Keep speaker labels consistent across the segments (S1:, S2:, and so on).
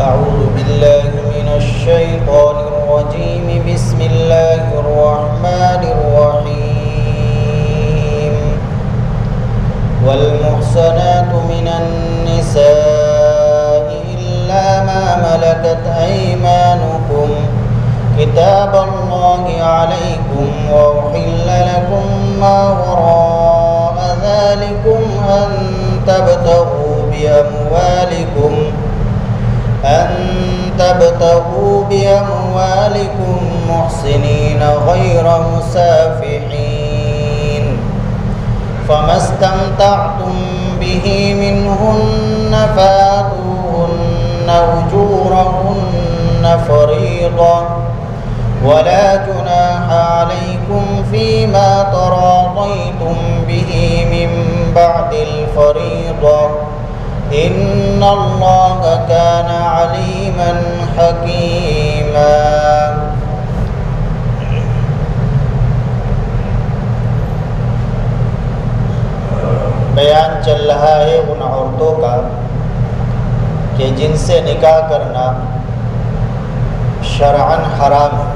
S1: أعوذ بالله من الشيطان الرجيم. بسم الله الرحمن الرحيم. والمحصنات من النساء إلا ما ملكت أيمانكم كتاب الله عليكم وأحل لكم ما وراء ذلكم أن تبتغوا بأموالكم محصنين غير مسافحين فما استمتعتم به منهن فآتوهن أجورهن فريضة ولا جناح عليكم فيما تراضيتم به من بعد الفريضة إن الله كان عليما حكيما. بیان چل رہا ہے ان عورتوں کا کہ جن سے نکاح کرنا شرعاً حرام ہے.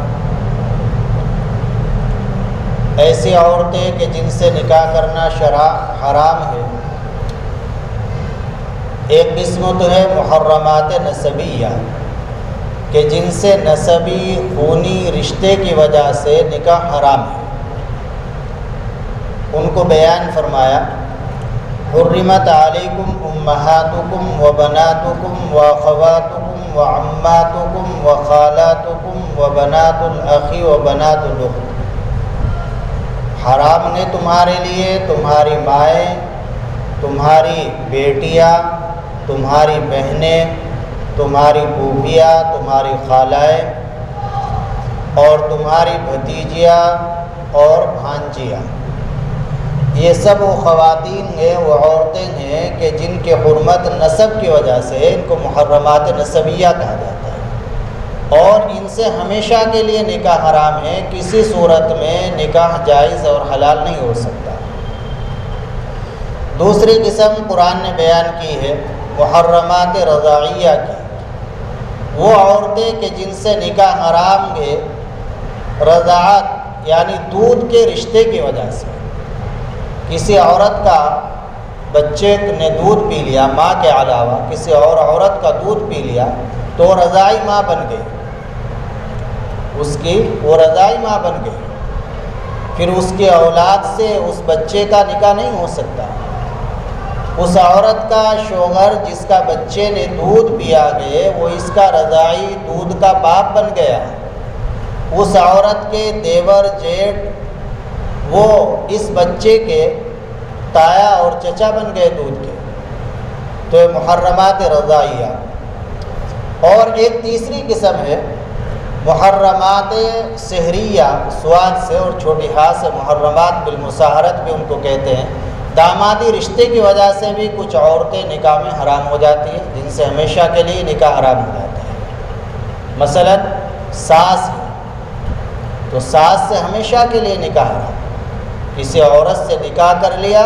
S1: ایسی عورتیں کہ جن سے نکاح کرنا شرعاً حرام ہے. ایک قسم تو ہے محرمات نسبیہ کہ جن سے نسبی خونی رشتے کی وجہ سے نکاح حرام ہے. ان کو بیان فرمایا حرمت علیکم امہاتکم وبناتکم واخواتکم وعماتکم وخالاتکم وبنات الاخ وبنات الاخت. حرام نے تمہارے لیے تمہاری مائیں، تمہاری بیٹیاں، تمہاری بہنیں، تمہاری پھوپھیاں، تمہاری خالائیں اور تمہاری بھتیجیاں اور بھانجیاں. یہ سب وہ خواتین ہیں، وہ عورتیں ہیں کہ جن کے حرمت نسب کی وجہ سے ان کو محرمات نسبیہ کہا جاتا ہے اور ان سے ہمیشہ کے لیے نکاح حرام ہے. کسی صورت میں نکاح جائز اور حلال نہیں ہو سکتا. دوسری قسم قرآن نے بیان کی ہے محرمات رضاعیہ کی. وہ عورتیں کہ جن سے نکاح حرام ہے رضاعت یعنی دودھ کے رشتے کی وجہ سے. کسی عورت کا بچے نے دودھ پی لیا ماں کے علاوہ، کسی اور عورت کا دودھ پی لیا تو رضاعی ماں بن گئی، اس کی وہ رضاعی ماں بن گئی. پھر اس کی اولاد سے اس بچے کا نکاح نہیں ہو سکتا. اس عورت کا شوہر جس کا بچے نے دودھ پیا گئے وہ اس کا رضاعی دودھ کا باپ بن گیا. اس عورت کے دیور جیٹھ وہ اس بچے کے تایا اور چچا بن گئے دودھ کے. تو یہ محرمات رضاعیہ. اور ایک تیسری قسم ہے محرمات سحریہ سواد سے اور چھوٹی ہاں سے محرمات بالمصاہرت بھی ان کو کہتے ہیں. دامادی رشتے کی وجہ سے بھی کچھ عورتیں نکاح میں حرام ہو جاتی ہیں جن سے ہمیشہ کے لیے نکاح حرام ہو جاتا ہے. مثلا ساس ہے تو ساس سے ہمیشہ کے لیے نکاح حرام. کسی عورت سے نکاح کر لیا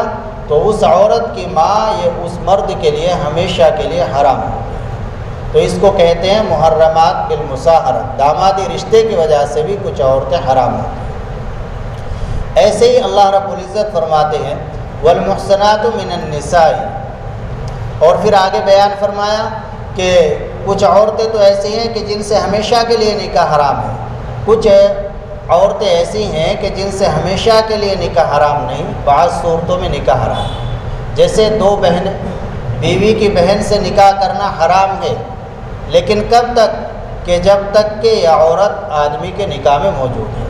S1: تو اس عورت کی ماں یہ اس مرد کے لیے ہمیشہ کے لیے حرام ہو گئی. تو اس کو کہتے ہیں محرمات بالمصاہرت. دامادی رشتے کی وجہ سے بھی کچھ عورتیں حرام ہوتی ہیں. ایسے ہی اللہ رب العزت فرماتے ہیں والمحصنات من النساء. اور پھر آگے بیان فرمایا کہ کچھ عورتیں تو ایسی ہیں کہ جن سے ہمیشہ کے لیے نکاح حرام ہے. کچھ عورتیں ایسی ہیں کہ جن سے ہمیشہ کے لیے نکاح حرام نہیں، بعض صورتوں میں نکاح حرام ہے. جیسے دو بہنیں، بیوی کی بہن سے نکاح کرنا حرام ہے لیکن کب تک کہ جب تک کہ یہ عورت آدمی کے نکاح میں موجود ہے.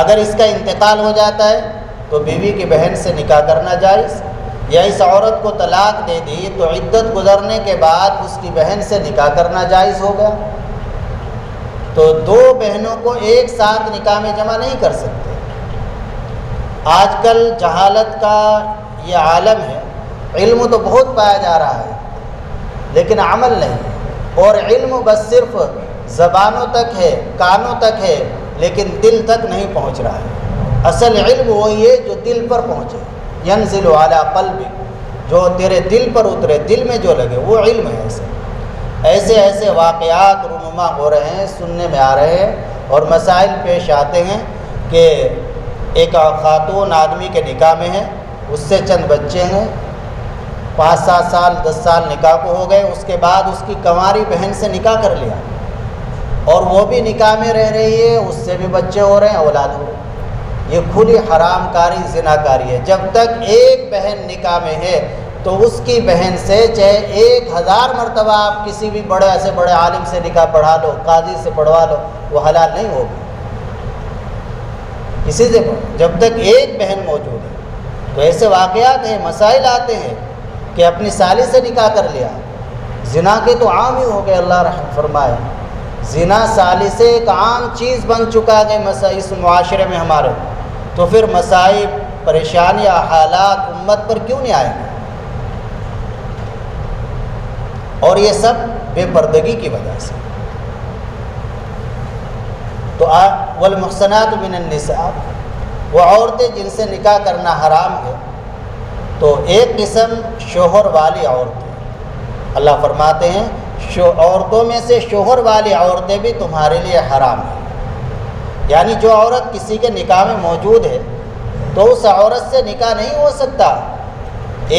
S1: اگر اس کا انتقال ہو جاتا ہے تو بیوی کی بہن سے نکاح کرنا جائز، یا اس عورت کو طلاق دے دی تو عدت گزرنے کے بعد اس کی بہن سے نکاح کرنا جائز ہوگا. تو دو بہنوں کو ایک ساتھ نکاح میں جمع نہیں کر سکتے. آج کل جہالت کا یہ عالم ہے. علم تو بہت پایا جا رہا ہے لیکن عمل نہیں. اور علم بس صرف زبانوں تک ہے، کانوں تک ہے لیکن دل تک نہیں پہنچ رہا ہے. اصل علم وہی ہے جو دل پر پہنچے. ینزل علی قلبک، جو تیرے دل پر اترے، دل میں جو لگے، وہ علم ہے. ایسے ایسے ایسے واقعات رونما ہو رہے ہیں، سننے میں آ رہے ہیں، اور مسائل پیش آتے ہیں کہ ایک خاتون آدمی کے نکاح میں ہے، اس سے چند بچے ہیں، 5-7 سال 10 سال نکاح کو ہو گئے، اس کے بعد اس کی کنواری بہن سے نکاح کر لیا، اور وہ بھی نکاح میں رہ رہی ہے، اس سے بھی بچے ہو رہے ہیں، اولاد ہو رہے ہیں۔ یہ کھلی حرام کاری، زنا کاری ہے۔ جب تک ایک بہن نکاح میں ہے تو اس کی بہن سے چاہے 1000 مرتبہ آپ کسی بھی بڑے سے بڑے عالم سے نکاح پڑھا لو، قاضی سے پڑھوا لو، وہ حلال نہیں ہوگی کسی سے پڑھو، جب تک ایک بہن موجود ہے۔ تو ایسے واقعات ہیں، مسائل آتے ہیں کہ اپنی سالی سے نکاح کر لیا، زنا کے تو عام ہی ہو گئے، اللہ رحم فرمائے، زنا سالی سے ایک عام چیز بن چکا ہے اس معاشرے میں ہمارے، تو پھر مسائل، پریشانیاں، حالات امت پر کیوں نہیں آئیں گے؟ اور یہ سب بے پردگی کی وجہ سے۔ تو والمحصنات من النساء، وہ عورتیں جن سے نکاح کرنا حرام ہے، تو ایک قسم شوہر والی عورتیں، اللہ فرماتے ہیں عورتوں میں سے شوہر والی عورتیں بھی تمہارے لیے حرام ہیں، یعنی جو عورت کسی کے نکاح میں موجود ہے تو اس عورت سے نکاح نہیں ہو سکتا،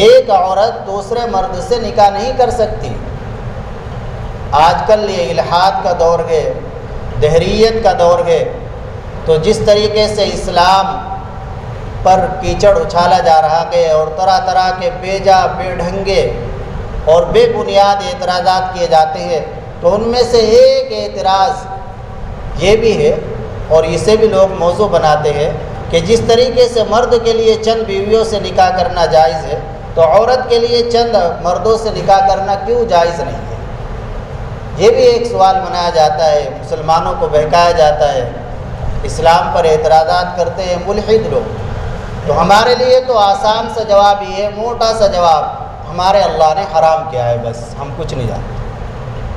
S1: ایک عورت دوسرے مرد سے نکاح نہیں کر سکتی۔ آج کل یہ الحاد کا دور ہے، دہریت کا دور ہے، تو جس طریقے سے اسلام پر کیچڑ اچھالا جا رہا ہے اور طرح طرح کے بے جا، بے ڈھنگے اور بے بنیاد اعتراضات کیے جاتے ہیں، تو ان میں سے ایک اعتراض یہ بھی ہے، اور اسے بھی لوگ موضوع بناتے ہیں، کہ جس طریقے سے مرد کے لیے چند بیویوں سے نکاح کرنا جائز ہے، تو عورت کے لیے چند مردوں سے نکاح کرنا کیوں جائز نہیں ہے؟ یہ بھی ایک سوال بنایا جاتا ہے، مسلمانوں کو بہکایا جاتا ہے، اسلام پر اعتراضات کرتے ہیں ملحد لوگ۔ تو ہمارے لیے تو آسان سا جواب یہ ہے، موٹا سا جواب، ہمارے اللہ نے حرام کیا ہے، بس ہم کچھ نہیں جانتے،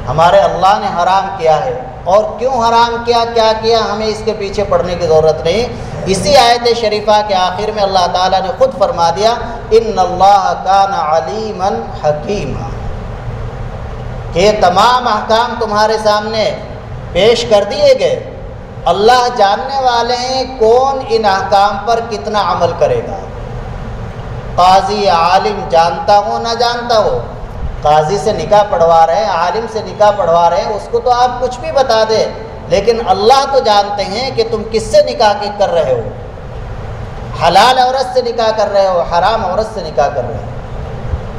S1: ہمارے اللہ نے حرام کیا ہے، اور کیوں حرام کیا، کیا کیا، ہمیں اس کے پیچھے پڑنے کی ضرورت نہیں۔ اسی آیت شریفہ کے آخر میں اللہ تعالیٰ نے خود فرما دیا، ان اللہ کان علیما حکیما، کہ یہ تمام احکام تمہارے سامنے پیش کر دیے گئے، اللہ جاننے والے ہیں کون ان احکام پر کتنا عمل کرے گا۔ قاضی عالم جانتا ہو نہ جانتا ہو، قاضی سے نکاح پڑھوا رہے ہیں، عالم سے نکاح پڑھوا رہے ہیں، اس کو تو آپ کچھ بھی بتا دیں، لیکن اللہ تو جانتے ہیں کہ تم کس سے نکاح کر رہے ہو، حلال عورت سے نکاح کر رہے ہو، حرام عورت سے نکاح کر رہے ہو،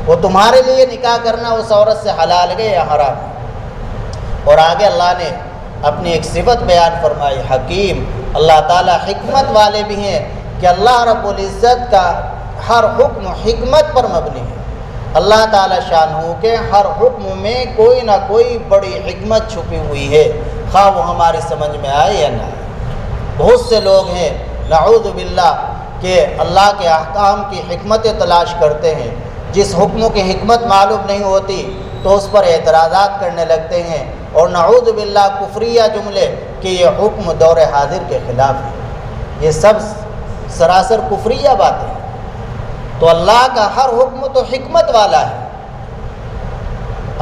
S1: وہ تمہارے لیے نکاح کرنا اس عورت سے حلال ہے یا حرام ہے۔ اور آگے اللہ نے اپنی ایک صفت بیان فرمائی، حکیم، اللہ تعالیٰ حکمت والے بھی ہیں، کہ اللہ رب العزت کا ہر حکم حکمت پر مبنی ہے۔ اللہ تعالیٰ شانہ کے ہر حکم میں کوئی نہ کوئی بڑی حکمت چھپی ہوئی ہے، خواہ وہ ہماری سمجھ میں آئے یا نہ آئے۔ بہت سے لوگ ہیں نعوذ باللہ کہ اللہ کے احکام کی حکمتیں تلاش کرتے ہیں، جس حکموں کی حکمت معلوم نہیں ہوتی تو اس پر اعتراضات کرنے لگتے ہیں، اور نعوذ باللہ کفریہ جملے کہ یہ حکم دور حاضر کے خلاف ہے، یہ سب سراسر کفریہ باتیں ہیں۔ تو اللہ کا ہر حکم تو حکمت والا ہے،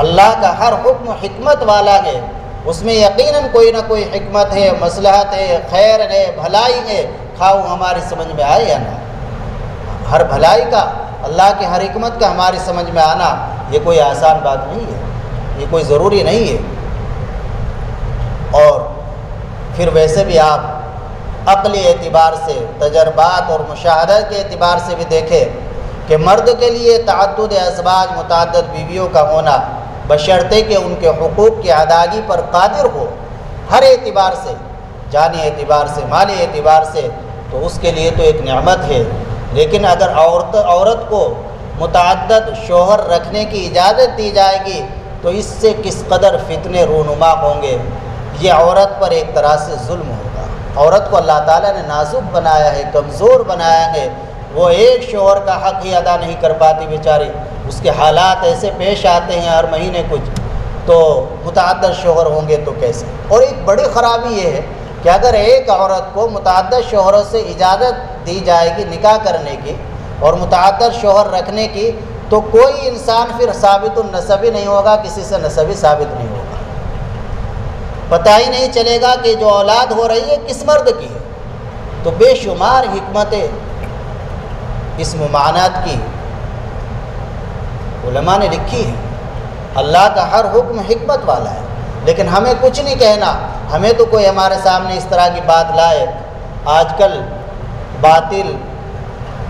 S1: اللہ کا ہر حکم حکمت والا ہے، اس میں یقیناً کوئی نہ کوئی حکمت ہے، مصلحت ہے، خیر ہے، بھلائی ہے، خواہ وہ ہماری سمجھ میں آئے یا نہ آئے۔ ہر بھلائی کا، اللہ کی ہر حکمت کا ہماری سمجھ میں آنا یہ کوئی آسان بات نہیں ہے، یہ کوئی ضروری نہیں ہے۔ اور پھر ویسے بھی آپ عقلی اعتبار سے، تجربات اور مشاہدہ کے اعتبار سے بھی دیکھیں کہ مرد کے لیے تعدد ازواج، متعدد بیویوں کا ہونا، بشرطے کہ ان کے حقوق کی ادائیگی پر قادر ہو، ہر اعتبار سے، جانی اعتبار سے، مالی اعتبار سے، تو اس کے لیے تو ایک نعمت ہے۔ لیکن اگر عورت کو متعدد شوہر رکھنے کی اجازت دی جائے گی تو اس سے کس قدر فتنے رونما ہوں گے، یہ عورت پر ایک طرح سے ظلم ہوگا۔ عورت کو اللہ تعالیٰ نے نازک بنایا ہے، کمزور بنایا ہے، وہ ایک شوہر کا حق ہی ادا نہیں کر پاتی بیچاری، اس کے حالات ایسے پیش آتے ہیں ہر مہینے کچھ، تو متعدد شوہر ہوں گے تو کیسے؟ اور ایک بڑی خرابی یہ ہے کہ اگر ایک عورت کو متعدد شوہروں سے اجازت دی جائے گی نکاح کرنے کی اور متعدد شوہر رکھنے کی، تو کوئی انسان پھر ثابت النسبی نہیں ہوگا، کسی سے نسبی ثابت نہیں ہوگا، پتہ ہی نہیں چلے گا کہ جو اولاد ہو رہی ہے کس مرد کی ہے۔ تو بے شمار حکمتیں اس ممانعت کی علماء نے لکھی ہیں۔ اللہ کا ہر حکم حکمت والا ہے، لیکن ہمیں کچھ نہیں کہنا، ہمیں تو کوئی ہمارے سامنے اس طرح کی بات لائے۔ آج کل باطل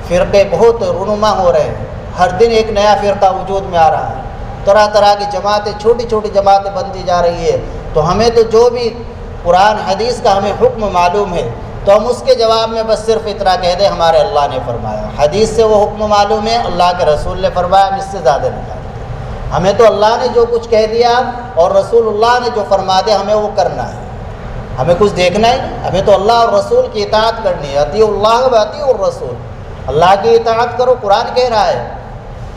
S1: فرقے بہت رونما ہو رہے ہیں، ہر دن ایک نیا فرقہ وجود میں آ رہا ہے، طرح طرح کی جماعتیں، چھوٹی چھوٹی جماعتیں بنتی جا رہی ہے۔ تو ہمیں تو جو بھی قرآن حدیث کا ہمیں حکم معلوم ہے تو ہم اس کے جواب میں بس صرف اتنا کہہ دیں ہمارے اللہ نے فرمایا، حدیث سے وہ حکم معلوم ہے، اللہ کے رسول نے فرمایا، ہم اس سے زیادہ نہیں جانتے۔ ہمیں تو اللہ نے جو کچھ کہہ دیا اور رسول اللہ نے جو فرما دیا ہمیں وہ کرنا ہے، ہمیں کچھ دیکھنا ہی نہیں، ہمیں تو اللہ اور رسول کی اطاعت کرنی ہے۔ اطیعوا اللہ و اطیعوا الرسول، اللہ کی اطاعت کرو، قرآن کہہ رہا ہے،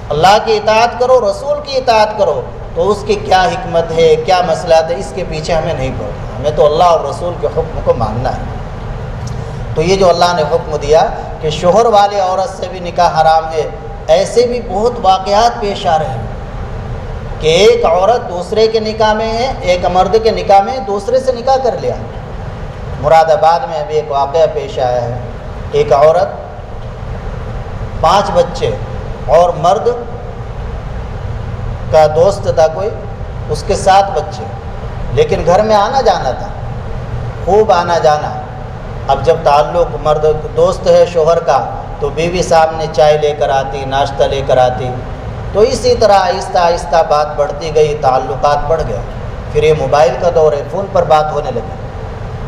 S1: اللہ کی اطاعت کرو، رسول کی اطاعت کرو۔ تو اس کی کیا حکمت ہے، کیا مسئلات ہے، اس کے پیچھے ہمیں نہیں پڑنا، ہمیں تو اللہ اور رسول کے حکم کو ماننا ہے۔ تو یہ جو اللہ نے حکم دیا کہ شوہر والے عورت سے بھی نکاح حرام ہے، ایسے بھی بہت واقعات پیش آ رہے ہیں کہ ایک عورت دوسرے کے نکاح میں ہے، ایک مرد کے نکاح میں دوسرے سے نکاح کر لیا۔ مراد آباد میں ابھی ایک واقعہ پیش آیا ہے، ایک عورت 5 بچے اور مرد کا دوست تھا کوئی، اس کے 7 بچے، لیکن گھر میں آنا جانا تھا، خوب آنا جانا۔ اب جب تعلق مرد دوست ہے شوہر کا تو بیوی سامنے چائے لے کر آتی، ناشتہ لے کر آتی، تو اسی طرح آہستہ آہستہ بات بڑھتی گئی، تعلقات بڑھ گئے۔ پھر یہ موبائل کا دور ہے، فون پر بات ہونے لگی۔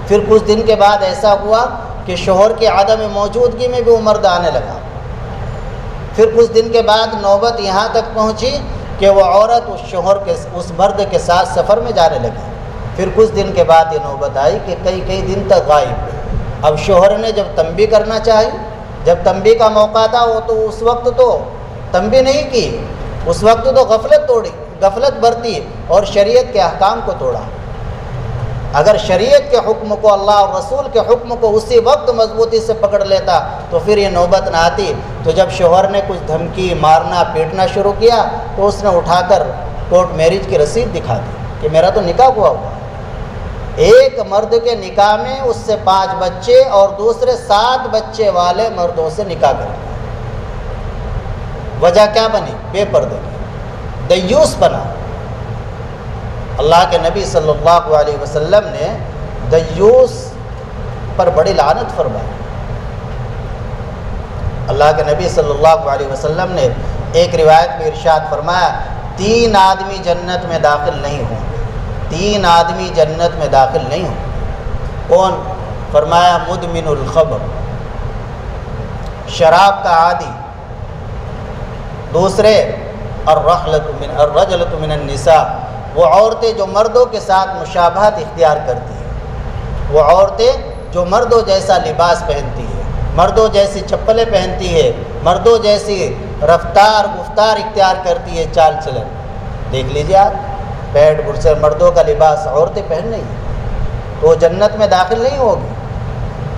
S1: پھر کچھ دن کے بعد ایسا ہوا کہ شوہر کی عدم موجودگی میں بھی وہ مرد آنے لگا۔ پھر کچھ دن کے بعد نوبت یہاں تک پہنچی کہ وہ عورت اس مرد کے ساتھ سفر میں جانے لگی۔ پھر کچھ دن کے بعد یہ نوبت آئی کہ کئی دن تک غائب۔ اب شوہر نے جب تنبیہ کرنا چاہی، جب تنبیہ کا موقع تھا وہ تو اس وقت تو تنبیہ نہیں کی، اس وقت تو غفلت برتی اور شریعت کے احکام کو توڑا۔ اگر شریعت کے حکم کو، اللہ اور رسول کے حکم کو اسی وقت مضبوطی سے پکڑ لیتا تو پھر یہ نوبت نہ آتی۔ تو جب شوہر نے کچھ دھمکی، مارنا پیٹنا شروع کیا تو اس نے اٹھا کر کورٹ میرج کی رسید دکھا دی کہ میرا تو نکاح ہوا۔ ایک مرد کے نکاح میں اس سے 5 بچے اور دوسرے 7 بچے والے مردوں سے نکاح کر لیا۔ وجہ کیا بنی؟ بے پردے کی، دیوس بنا۔ اللہ کے نبی صلی اللہ علیہ وسلم نے دیوس پر بڑی لعنت فرمائی۔ اللہ کے نبی صلی اللہ علیہ وسلم نے ایک روایت میں ارشاد فرمایا 3 آدمی جنت میں داخل نہیں ہوں، 3 آدمی جنت میں داخل نہیں ہوں۔ کون؟ فرمایا مدمن الخمر، شراب کا عادی، دوسرے الرجلۃ من النساء، وہ عورتیں جو مردوں کے ساتھ مشابہت اختیار کرتی ہیں، وہ عورتیں جو مردوں جیسا لباس پہنتی ہے، مردوں جیسی چپلیں پہنتی ہے، مردوں جیسی رفتار گفتار اختیار کرتی ہے، چال چلن۔ دیکھ لیجیے آپ، پینٹ برسر مردوں کا لباس عورتیں پہن رہی ہیں تو وہ جنت میں داخل نہیں ہوگی۔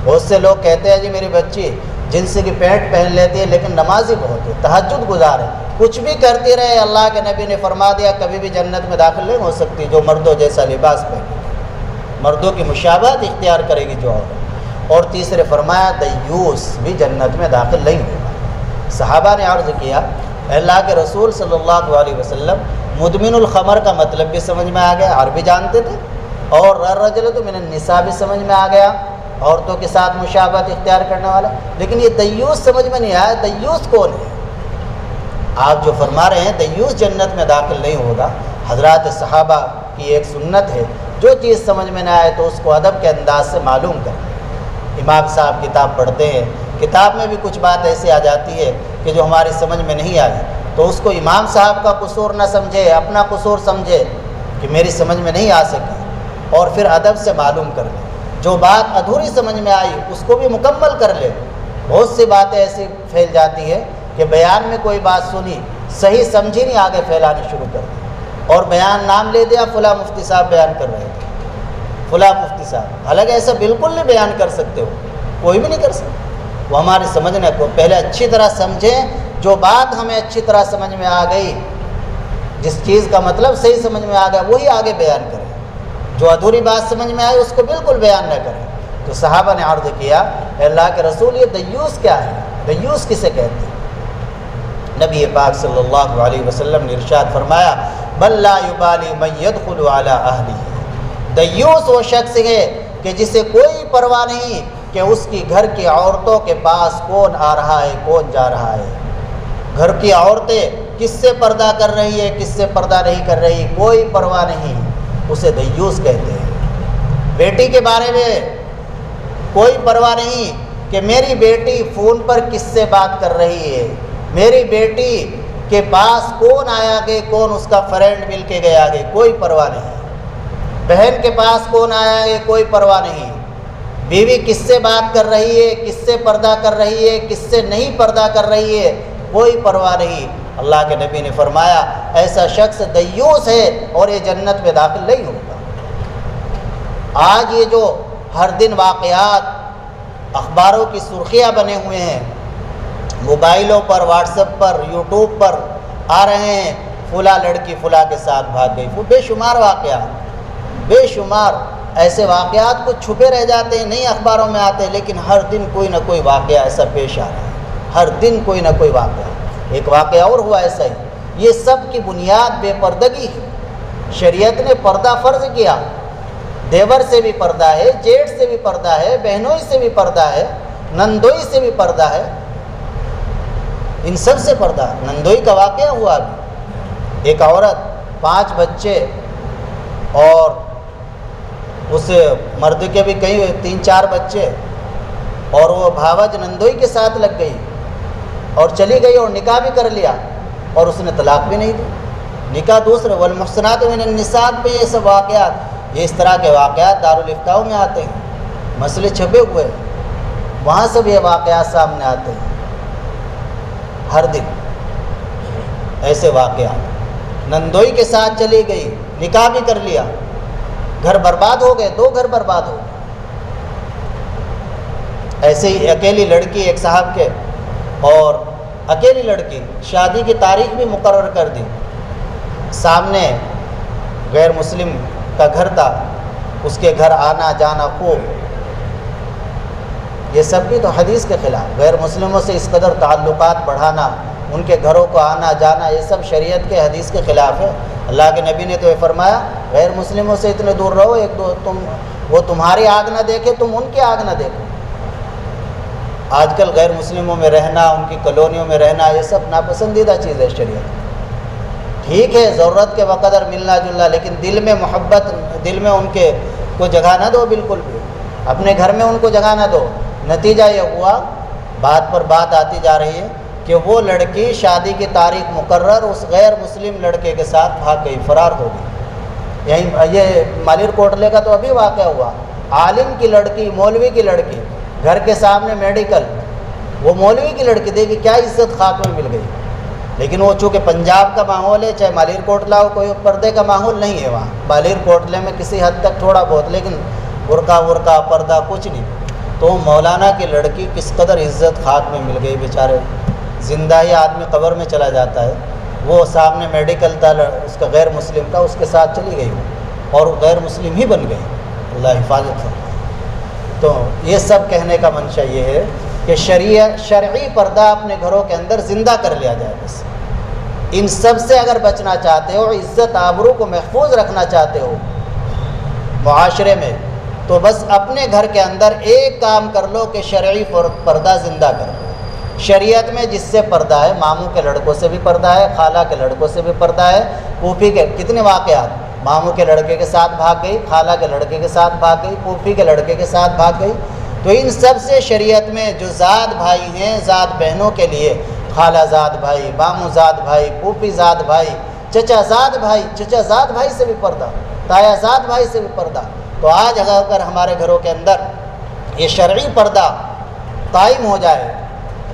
S1: بہت سے لوگ کہتے ہیں جی میری بچی جنس کی پینٹ پہن لیتی ہے لیکن نمازی بہت ہے، تہجد گزار ہے، کچھ بھی کرتی رہے، اللہ کے نبی نے فرما دیا کبھی بھی جنت میں داخل نہیں ہو سکتی جو مردوں جیسا لباس پہنے، مردوں کی مشابہت اختیار کرے گی جو عورت۔ اور تیسرے فرمایا دیوس بھی جنت میں داخل نہیں ہوگا۔ صحابہ نے عرض کیا اللہ کے رسول صلی اللہ علیہ وسلم مدمن الخمر کا مطلب بھی سمجھ میں آ گیا، عربی جانتے تھے، اور الرجلۃ من النساء بھی سمجھ میں آ گیا، عورتوں کے ساتھ مشابہت اختیار کرنے والا، لیکن یہ دیوس سمجھ میں نہیں آیا، دیوس کون ہے؟ آپ جو فرما رہے ہیں دیوس جنت میں داخل نہیں ہوگا، حضرات صحابہ کی ایک سنت ہے، جو چیز سمجھ میں نہ آئے تو اس کو ادب کے انداز سے معلوم کریں۔ امام صاحب کتاب پڑھتے ہیں، کتاب میں بھی کچھ بات ایسی آ جاتی ہے کہ جو ہماری سمجھ میں نہیں آئی تو اس کو امام صاحب کا قصور نہ سمجھے، اپنا قصور سمجھے کہ میری سمجھ میں نہیں آ سکی، اور پھر ادب سے معلوم کر لے۔ جو بات ادھوری سمجھ میں آئی اس کو بھی مکمل کر لے۔ بہت سی باتیں ایسی پھیل جاتی ہے کہ بیان میں کوئی بات سنی، صحیح سمجھی نہیں، آگے پھیلانے شروع کر دی، اور بیان نام لے دیا فلاں مفتی صاحب بیان کر رہے تھے، فلاں مفتی صاحب، حالانکہ ایسا بالکل نہیں بیان کر سکتے ہو، کوئی بھی نہیں کر سکتا۔ وہ ہمارے سمجھنے کو پہلے اچھی طرح سمجھیں جو بات ہمیں اچھی طرح سمجھ میں آ گئی، جس چیز کا مطلب صحیح سمجھ میں آ گیا وہی آگے بیان کریں، جو ادھوری بات سمجھ میں آئی اس کو بالکل بیان نہ کریں۔ تو صحابہ نے عرض کیا اے اللہ کے رسول یہ دیوس کیا ہے؟ دیوس کسے کہتے ہیں؟ نبی پاک صلی اللہ علیہ وسلم نے ارشاد فرمایا بل لا یبالی من یدخل علی اہلہ، دیوس وہ شخص ہے کہ جسے کوئی پرواہ نہیں کہ اس کی گھر کی عورتوں کے پاس کون آ رہا ہے کون جا رہا ہے، گھر کی عورتیں کس سے پردہ کر رہی ہے کس سے پردہ نہیں کر رہی، کوئی پرواہ نہیں، اسے دیوس کہتے ہیں۔ بیٹی کے بارے میں کوئی پرواہ نہیں کہ میری بیٹی فون پر کس سے بات کر رہی ہے، میری بیٹی کے پاس کون آیا گئے کون اس کا فرینڈ مل کے گیا گئے، کوئی پرواہ نہیں۔ بہن کے پاس کون آیا ہے کوئی پرواہ نہیں، بیوی کس سے بات کر رہی ہے کس سے پردہ کر رہی ہے کس سے نہیں پردہ کر رہی ہے، کوئی پرواہ نہیں۔ اللہ کے نبی نے فرمایا ایسا شخص دیوس ہے اور یہ جنت میں داخل نہیں ہوگا۔ آج یہ جو ہر دن واقعات اخباروں کی سرخیاں بنے ہوئے ہیں، موبائلوں پر واٹس ایپ پر یوٹیوب پر آ رہے ہیں، فلاں لڑکی فلاں کے ساتھ بھاگ گئی، وہ بے شمار واقعات، بے شمار ایسے واقعات کچھ چھپے رہ جاتے ہیں نہیں اخباروں میں آتے، لیکن ہر دن کوئی نہ کوئی واقعہ ایسا پیش آ رہا ہے، ہر دن کوئی نہ کوئی واقعہ۔ ایک واقعہ اور ہوا ایسا ہی، یہ سب کی بنیاد بے پردگی ہے۔ شریعت نے پردہ فرض کیا، دیور سے بھی پردہ ہے، جیٹھ سے بھی پردہ ہے، بہنوئی سے بھی پردہ ہے، نندوئی سے بھی پردہ ہے، ان سب سے پردہ۔ نندوئی کا واقعہ ہوا ابھی، ایک عورت 5 بچے اور اس مرد کے بھی کئی 3-4 بچے، اور وہ بھاوج نندوئی کے ساتھ لگ گئی اور چلی گئی اور نکاح بھی کر لیا اور اس نے طلاق بھی نہیں دی، نکاح دوسرے۔ والمحصنات من النساء پہ یہ سب واقعات، یہ اس طرح کے واقعات دارالافتاء میں آتے ہیں، مسئلے چھپے ہوئے ہیں، وہاں سے بھی یہ واقعات سامنے آتے ہیں، ہر دن ایسے واقعات۔ نندوئی کے ساتھ چلی گئی، نکاح بھی کر لیا، گھر برباد ہو گئے، 2 گھر برباد ہو گئے۔ ایسے ہی اکیلی لڑکی ایک صاحب کے، اور اکیلی لڑکی شادی کی تاریخ بھی مقرر کر دی، سامنے غیر مسلم کا گھر تھا، اس کے گھر آنا جانا خوب، یہ سب بھی تو حدیث کے خلاف، غیر مسلموں سے اس قدر تعلقات بڑھانا، ان کے گھروں کو آنا جانا، یہ سب شریعت کے حدیث کے خلاف ہے۔ اللہ کے نبی نے تو یہ فرمایا غیر مسلموں سے اتنے دور رہو، وہ تمہاری آگ نہ دیکھے تم ان کی آگ نہ دیکھو۔ آج کل غیر مسلموں میں رہنا، ان کی کالونیوں میں رہنا، یہ سب ناپسندیدہ چیز ہے شریعت۔ ٹھیک ہے ذرورت کے وقدر ملنا جلنا، لیکن دل میں محبت، دل میں ان کے کو جگہ نہ دو، بالکل بھی اپنے گھر میں ان کو جگہ نہ دو۔ نتیجہ یہ ہوا، بات پر بات آتی جا رہی ہے کہ وہ لڑکی شادی کی تاریخ مقرر اس غیر مسلم لڑکے کے ساتھ بھاگ گئی، فرار ہو گئی۔ یہیں یہ مالیر کوٹلے کا تو ابھی واقعہ ہوا، عالم کی لڑکی، مولوی کی لڑکی، گھر کے سامنے میڈیکل، وہ مولوی کی لڑکی، دیکھی کیا عزت خاک میں مل گئی۔ لیکن وہ چونکہ پنجاب کا ماحول ہے، چاہے مالیر کوٹلہ ہو، کوئی پردے کا ماحول نہیں ہے وہاں، مالیر کوٹلے میں کسی حد تک تھوڑا بہت، لیکن برقع پردہ کچھ نہیں۔ تو مولانا کی لڑکی کس قدر عزت خاک میں مل گئی، بیچارے زندہ ہی آدمی قبر میں چلا جاتا ہے، وہ سامنے میڈیکل تھا اس کا غیر مسلم کا، اس کے ساتھ چلی گئی اور غیر مسلم ہی بن گئی، اللہ حفاظت ہے۔ تو یہ سب کہنے کا منشا یہ ہے کہ شرعی پردہ اپنے گھروں کے اندر زندہ کر لیا جائے۔ بس ان سب سے اگر بچنا چاہتے ہو، عزت آبرو کو محفوظ رکھنا چاہتے ہو معاشرے میں، تو بس اپنے گھر کے اندر ایک کام کر لو کہ شرعی پردہ زندہ کر لو۔ شریعت میں جس سے پردہ ہے، ماموں کے لڑکوں سے بھی پردہ ہے، خالہ کے لڑکوں سے بھی پردہ ہے، پھوپھی کے کتنے واقعات، ماموں کے لڑکے کے ساتھ بھاگ گئی، خالہ کے لڑکے کے ساتھ بھاگ گئی، پھوپھی کے لڑکے کے ساتھ بھاگ گئی۔ تو ان سب سے شریعت میں جو ذات بھائی ہیں، ذات بہنوں کے لیے خالہ ذات بھائی، ماموں ذات بھائی، پھوپھی ذات بھائی، چچا ذات بھائی، چچا ذات بھائی سے بھی پردہ، تایا ذات بھائی سے بھی پردہ۔ تو آج اگر ہمارے گھروں کے اندر یہ شرعی پردہ قائم ہو جائے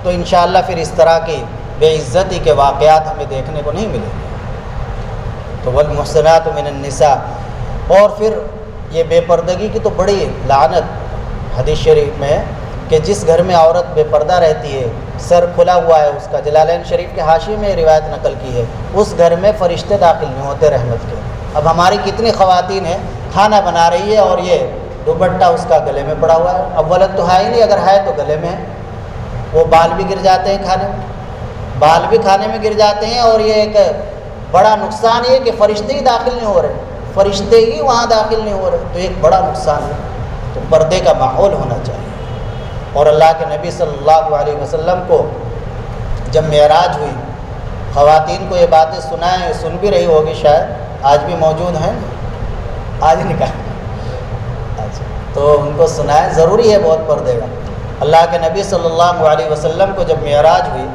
S1: تو انشاءاللہ پھر اس طرح کی بے عزتی کے واقعات ہمیں دیکھنے کو نہیں ملیں گے۔ تو والمحصنات من النساء، اور پھر یہ بے پردگی کی تو بڑی لعنت حدیث شریف میں ہے کہ جس گھر میں عورت بے پردہ رہتی ہے، سر کھلا ہوا ہے اس کا، جلالین شریف کے حاشیے میں روایت نقل کی ہے، اس گھر میں فرشتے داخل نہیں ہوتے رحمت کے۔ اب ہماری کتنی خواتین ہیں کھانا بنا رہی ہے اور یہ دوپٹہ اس کا گلے میں پڑا ہوا ہے، اولت تو ہے ہی نہیں، اگر ہے تو گلے میں ہے، وہ بال بھی گر جاتے ہیں کھانے میں، بال بھی کھانے میں گر جاتے ہیں، اور یہ ایک بڑا نقصان یہ کہ فرشتے ہی داخل نہیں ہو رہے، فرشتے ہی وہاں داخل نہیں ہو رہے، تو ایک بڑا نقصان ہے۔ تو پردے کا ماحول ہونا چاہیے۔ اور اللہ کے نبی صلی اللہ علیہ وسلم کو جب معراج ہوئی، خواتین کو یہ باتیں سنائیں، سن بھی رہی ہوگی شاید، آج بھی موجود ہیں، آج نکال اچھا تو ان کو سنائیں، ضروری ہے بہت پردے کا۔ اللہ کے نبی صلی اللہ علیہ وسلم کو جب معراج ہوئی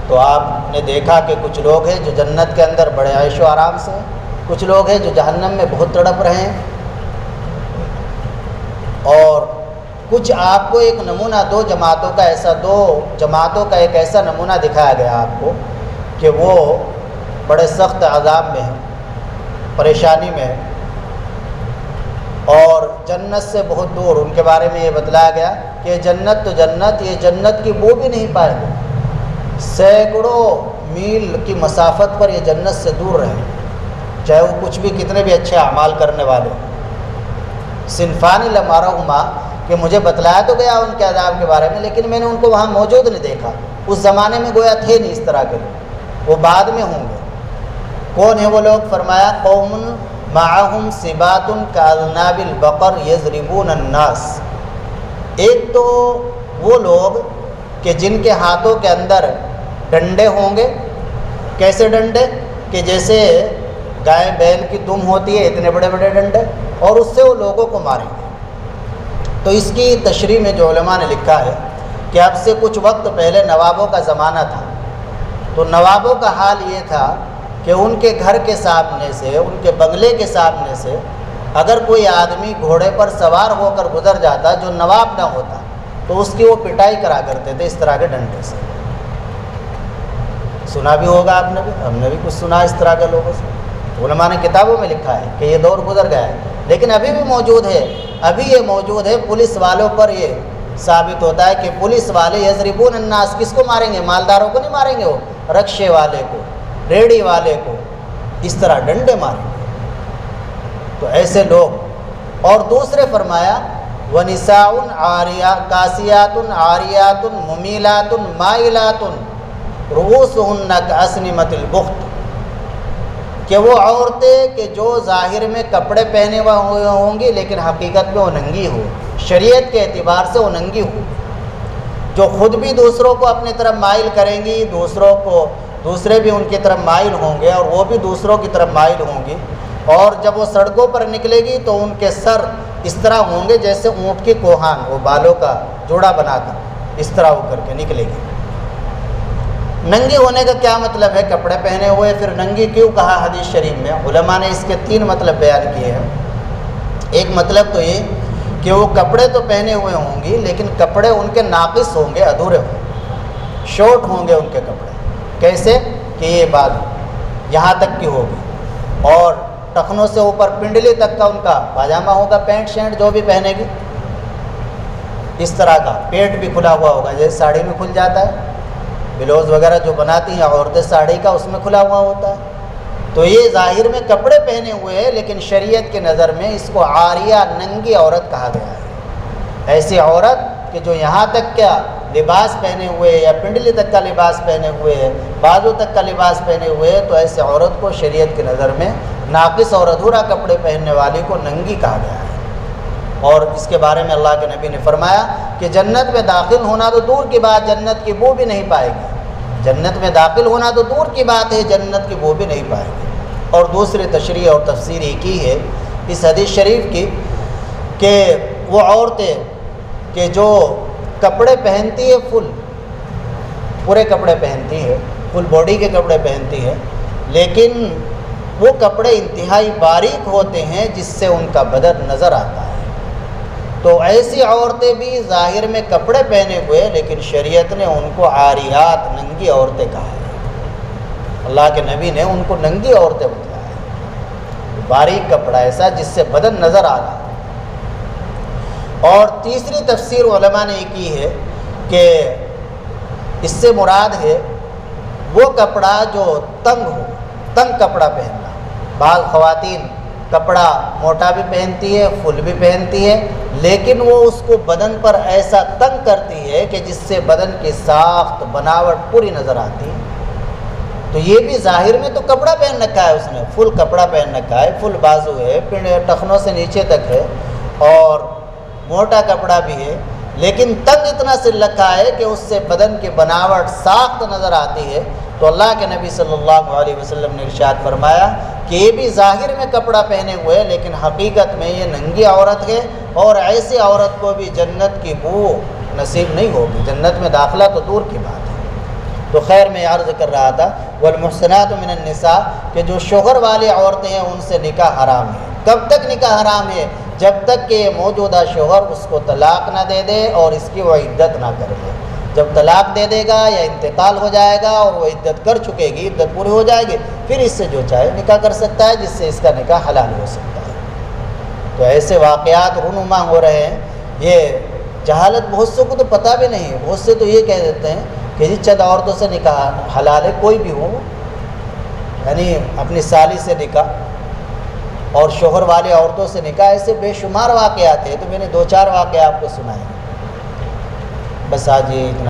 S1: تو آپ نے دیکھا کہ کچھ لوگ ہیں جو جنت کے اندر بڑے عیش و آرام سے ہیں، کچھ لوگ ہیں جو جہنم میں بہت تڑپ رہے ہیں، اور کچھ آپ کو ایک نمونہ دو جماعتوں کا ایک ایسا نمونہ دکھایا گیا آپ کو کہ وہ بڑے سخت عذاب میں ہیں، پریشانی میں ہیں، اور جنت سے بہت دور۔ ان کے بارے میں یہ بتلایا گیا کہ جنت تو جنت، یہ جنت کی بو بھی نہیں پائیں گے، سینکڑوں میل کی مسافت پر یہ جنت سے دور رہیں، چاہے وہ کچھ بھی کتنے بھی اچھے اعمال کرنے والے ہوں۔ صنفان لمارہما، کہ مجھے بتلایا تو گیا ان کے عذاب کے بارے میں، لیکن میں نے ان کو وہاں موجود نہیں دیکھا، اس زمانے میں گویا تھے نہیں اس طرح کے لوگ، وہ بعد میں ہوں گے۔ کون ہیں وہ لوگ؟ فرمایا قوم معہم سبات کاذناب البقر یضربون الناس۔ ایک تو وہ لوگ کہ جن کے ہاتھوں کے اندر ڈنڈے ہوں گے، کیسے ڈنڈے؟ کہ جیسے گائے بیل کی دم ہوتی ہے، اتنے بڑے بڑے ڈنڈے، اور اس سے وہ لوگوں کو ماریں گے۔ تو اس کی تشریح میں جو علماء نے لکھا ہے کہ اب سے کچھ وقت پہلے نوابوں کا زمانہ تھا، تو نوابوں کا حال یہ تھا کہ ان کے گھر کے سامنے سے، ان کے بنگلے کے سامنے سے اگر کوئی آدمی گھوڑے پر سوار ہو کر گزر جاتا جو نواب نہ ہوتا، تو اس کی وہ پٹائی کرا کرتے تھے اس طرح کے ڈنڈے سے۔ سنا بھی ہوگا آپ نے بھی، ہم نے بھی کچھ سنا اس طرح کے لوگوں سے، علماء نے کتابوں میں لکھا ہے کہ یہ دور گزر گیا ہے، لیکن ابھی بھی موجود ہے، ابھی یہ موجود ہے۔ پولیس والوں پر یہ ثابت ہوتا ہے کہ پولیس والے یضربون الناس، کس کو ماریں گے؟ مالداروں کو نہیں ماریں گے، وہ رکشے والے کو، ریڑھی والے کو، اس طرح ڈنڈے ماریں گے۔ تو ایسے لوگ، اور دوسرے فرمایا وَنِسَاءٌ کاسیاتٌ عاریاتٌ ممیلاتٌ مائلاتٌ رؤوسهن كأسنمة البخت، کہ وہ عورتیں کہ جو ظاہر میں کپڑے پہنے ہوئے ہوں گی لیکن حقیقت میں وہ ننگی ہو، شریعت کے اعتبار سے وہ ننگی ہو، جو خود بھی دوسروں کو اپنی طرف مائل کریں گی، دوسرے بھی ان کی طرف مائل ہوں گے، اور وہ بھی دوسروں کی طرف مائل ہوں گی، اور جب وہ سڑکوں پر نکلے گی تو ان کے سر اس طرح ہوں گے جیسے اونٹ کی کوہان، وہ بالوں کا جوڑا بنا کر اس طرح ہو کر کے نکلے گی۔ ننگی ہونے کا کیا مطلب ہے؟ کپڑے پہنے ہوئے، پھر ننگی کیوں کہا حدیث شریف میں؟ علماء نے اس کے 3 مطلب بیان کیے ہیں۔ ایک مطلب تو یہ کہ وہ کپڑے تو پہنے ہوئے ہوں گی لیکن کپڑے ان کے ناقص ہوں گے، ادھورے ہوں گے، شارٹ ہوں گے ان کے کپڑے۔ کیسے؟ کہ یہ بات یہاں تک کی ہوگی، اور ٹخنوں سے اوپر پنڈلی تک کا ان کا پاجامہ ہوگا، پینٹ شرٹ جو بھی پہنے گی اس طرح کا، پیٹ بھی کھلا ہوا ہوگا جیسے ساڑی میں کھل جاتا ہے، بلاؤز وغیرہ جو بناتی ہیں عورتیں ساڑی کا، اس میں کھلا ہوا ہوتا ہے۔ تو یہ ظاہر میں کپڑے پہنے ہوئے ہیں لیکن شریعت کے نظر میں اس کو عاریہ، ننگی عورت کہا گیا ہے۔ ایسی عورت کہ جو یہاں تک کیا لباس پہنے ہوئے یا پنڈلی تک کا لباس پہنے ہوئے ہے، بازو تک کا لباس پہنے ہوئے ہے، تو ایسے عورت کو شریعت کی نظر میں ناقص اور ادھورا کپڑے پہننے والی کو ننگی کہا گیا ہے۔ اور اس کے بارے میں اللہ کے نبی نے فرمایا کہ جنت میں داخل ہونا تو دور کی بات، جنت کی بو بھی نہیں پائے گی، جنت میں داخل ہونا تو دور کی بات ہے، جنت کی بو بھی نہیں پائے گی۔ اور دوسری تشریح اور تفسیر یہ کی ہے اس حدیث شریف کی کہ وہ عورتیں کہ جو کپڑے پہنتی ہے، پورے کپڑے پہنتی ہے، فل باڈی کے کپڑے پہنتی ہے، لیکن وہ کپڑے انتہائی باریک ہوتے ہیں جس سے ان کا بدن نظر آتا ہے۔ تو ایسی عورتیں بھی ظاہر میں کپڑے پہنے ہوئے لیکن شریعت نے ان کو عاریات، ننگی عورتیں کہا ہے۔ اللہ کے نبی نے ان کو ننگی عورتیں بتایا ہے، باریک کپڑا ایسا جس سے بدن نظر آ رہا۔ اور تیسری تفسیر علماء نے یہ کی ہے کہ اس سے مراد ہے وہ کپڑا جو تنگ کپڑا پہننا. بعض خواتین کپڑا موٹا بھی پہنتی ہے، فل بھی پہنتی ہے، لیکن وہ اس کو بدن پر ایسا تنگ کرتی ہے کہ جس سے بدن کی ساخت بناوٹ پوری نظر آتی ہے. تو یہ بھی ظاہر میں تو کپڑا پہن رکھا ہے، اس نے فل کپڑا پہن رکھا ہے، فل بازو ہے، ٹخنوں سے نیچے تک ہے اور موٹا کپڑا بھی ہے، لیکن تنگ اتنا سل رکھا ہے کہ اس سے بدن کی بناوٹ ساخت نظر آتی ہے. تو اللہ کے نبی صلی اللہ علیہ وسلم نے ارشاد فرمایا کہ یہ بھی ظاہر میں کپڑا پہنے ہوئے لیکن حقیقت میں یہ ننگی عورت ہے، اور ایسی عورت کو بھی جنت کی بو نصیب نہیں ہوگی، جنت میں داخلہ تو دور کی بات ہے. تو خیر میں عرض کر رہا تھا والمحصنات من النساء کہ جو شوہر والی عورتیں ہیں ان سے نکاح حرام ہے. کب تک نکاح حرام ہے؟ جب تک کہ موجودہ شوہر اس کو طلاق نہ دے دے اور اس کی وہ عدت نہ کر لے. جب طلاق دے دے گا یا انتقال ہو جائے گا اور وہ عدت کر چکے گی، عدت پوری ہو جائے گی، پھر اس سے جو چاہے نکاح کر سکتا ہے، جس سے اس کا نکاح حلال ہو سکتا ہے. تو ایسے واقعات رونما ہو رہے ہیں. یہ جہالت بہت سے کو تو پتہ بھی نہیں ہے. بہت سے تو یہ کہہ دیتے ہیں کہ جی چند عورتوں سے نکاح حلال ہے، کوئی بھی ہو، یعنی اپنی سالی سے نکاح اور شوہر والی عورتوں سے نکاح. ایسے بے شمار واقعات ہیں. تو میں نے 2-4 واقعات آپ کو سنائے. بس آج یہ اتنا.